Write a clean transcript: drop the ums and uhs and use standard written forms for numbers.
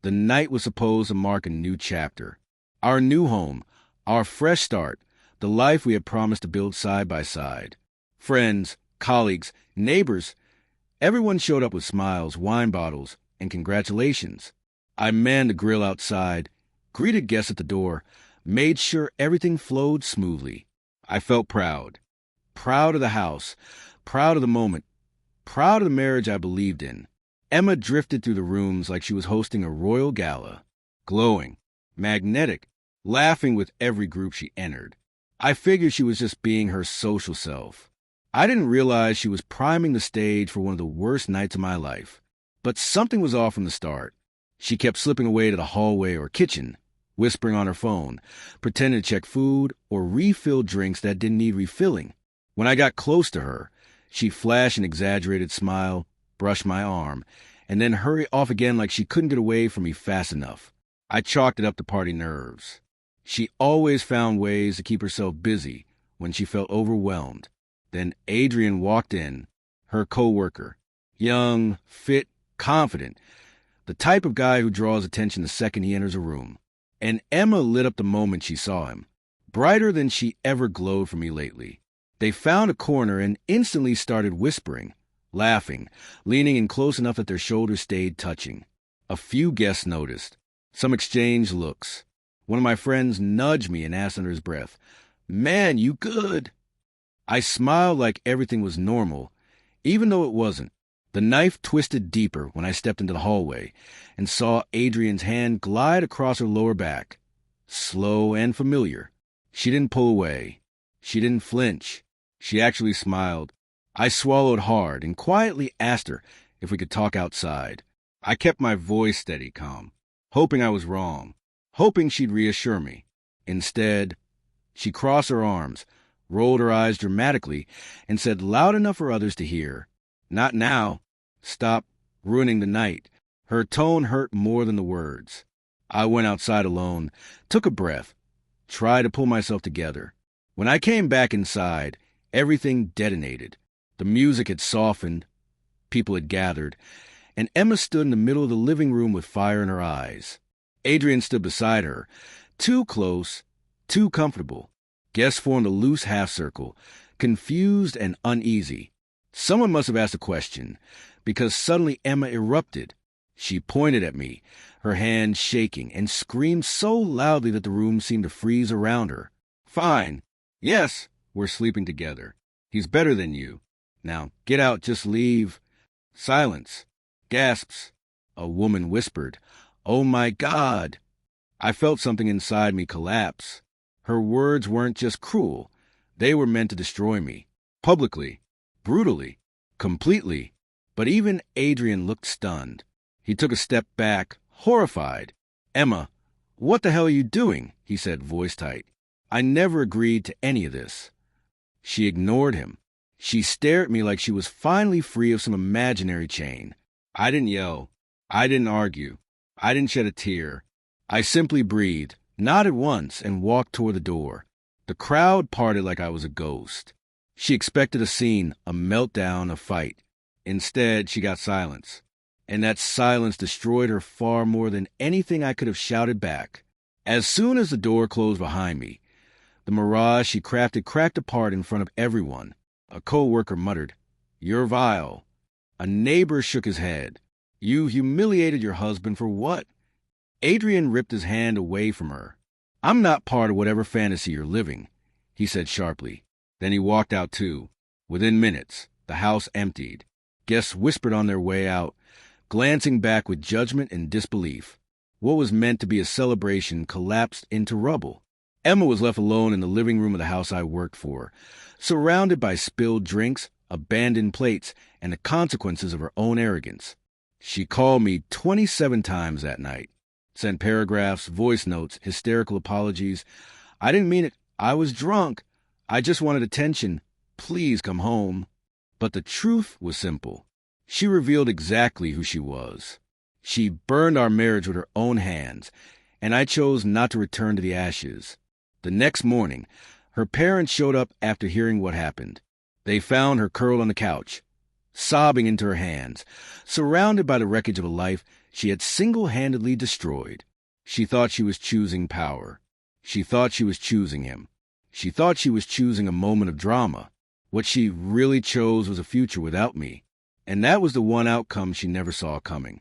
The night was supposed to mark a new chapter. Our new home, our fresh start, the life we had promised to build side by side. Friends, colleagues, neighbors, everyone showed up with smiles, wine bottles, and congratulations. I manned the grill outside, greeted guests at the door, made sure everything flowed smoothly. I felt proud. Proud of the house, proud of the moment, proud of the marriage I believed in. Emma drifted through the rooms like she was hosting a royal gala, glowing, magnetic, laughing with every group she entered. I figured she was just being her social self. I didn't realize she was priming the stage for one of the worst nights of my life. But something was off from the start. She kept slipping away to the hallway or kitchen, whispering on her phone, pretending to check food or refill drinks that didn't need refilling. When I got close to her, she flashed an exaggerated smile, brushed my arm, and then hurried off again like she couldn't get away from me fast enough. I chalked it up to party nerves. She always found ways to keep herself busy when she felt overwhelmed. Then Adrian walked in, her co-worker, young, fit, confident, the type of guy who draws attention the second he enters a room. And Emma lit up the moment she saw him, brighter than she ever glowed for me lately. They found a corner and instantly started whispering, laughing, leaning in close enough that their shoulders stayed touching. A few guests noticed. Some exchanged looks. One of my friends nudged me and asked under his breath, "Man, you good?" I smiled like everything was normal, even though it wasn't. The knife twisted deeper when I stepped into the hallway and saw Adrian's hand glide across her lower back. Slow and familiar. She didn't pull away. She didn't flinch. She actually smiled. I swallowed hard and quietly asked her if we could talk outside. I kept my voice steady, calm, hoping I was wrong, hoping she'd reassure me. Instead, she crossed her arms, rolled her eyes dramatically, and said loud enough for others to hear, "Not now. Stop ruining the night." Her tone hurt more than the words. I went outside alone, took a breath, tried to pull myself together. When I came back inside, everything detonated. The music had softened, people had gathered, and Emma stood in the middle of the living room with fire in her eyes. Adrian stood beside her, too close, too comfortable. Guests formed a loose half-circle, confused and uneasy. Someone must have asked a question, because suddenly Emma erupted. She pointed at me, her hand shaking, and screamed so loudly that the room seemed to freeze around her. "Fine. Yes, we're sleeping together. He's better than you. Now, get out, just leave." Silence. Gasps. A woman whispered, "Oh my God." I felt something inside me collapse. Her words weren't just cruel. They were meant to destroy me. Publicly. Brutally. Completely. But even Adrian looked stunned. He took a step back, horrified. "Emma, what the hell are you doing?" he said, voice tight. "I never agreed to any of this." She ignored him. She stared at me like she was finally free of some imaginary chain. I didn't yell. I didn't argue. I didn't shed a tear. I simply breathed, nodded once, and walked toward the door. The crowd parted like I was a ghost. She expected a scene, a meltdown, a fight. Instead, she got silence. And that silence destroyed her far more than anything I could have shouted back. As soon as the door closed behind me, the mirage she crafted cracked apart in front of everyone. A co-worker muttered, "You're vile." A neighbor shook his head. "You humiliated your husband for what?" Adrian ripped his hand away from her. "I'm not part of whatever fantasy you're living," he said sharply. Then he walked out too. Within minutes, the house emptied. Guests whispered on their way out, glancing back with judgment and disbelief. What was meant to be a celebration collapsed into rubble. Emma was left alone in the living room of the house I worked for, surrounded by spilled drinks, abandoned plates, and the consequences of her own arrogance. She called me 27 times that night, sent paragraphs, voice notes, hysterical apologies. I didn't mean it. I was drunk. I just wanted attention. Please come home. But the truth was simple. She revealed exactly who she was. She burned our marriage with her own hands, and I chose not to return to the ashes. The next morning, her parents showed up after hearing what happened. They found her curled on the couch, sobbing into her hands, surrounded by the wreckage of a life she had single-handedly destroyed. She thought she was choosing power. She thought she was choosing him. She thought she was choosing a moment of drama. What she really chose was a future without me. And that was the one outcome she never saw coming.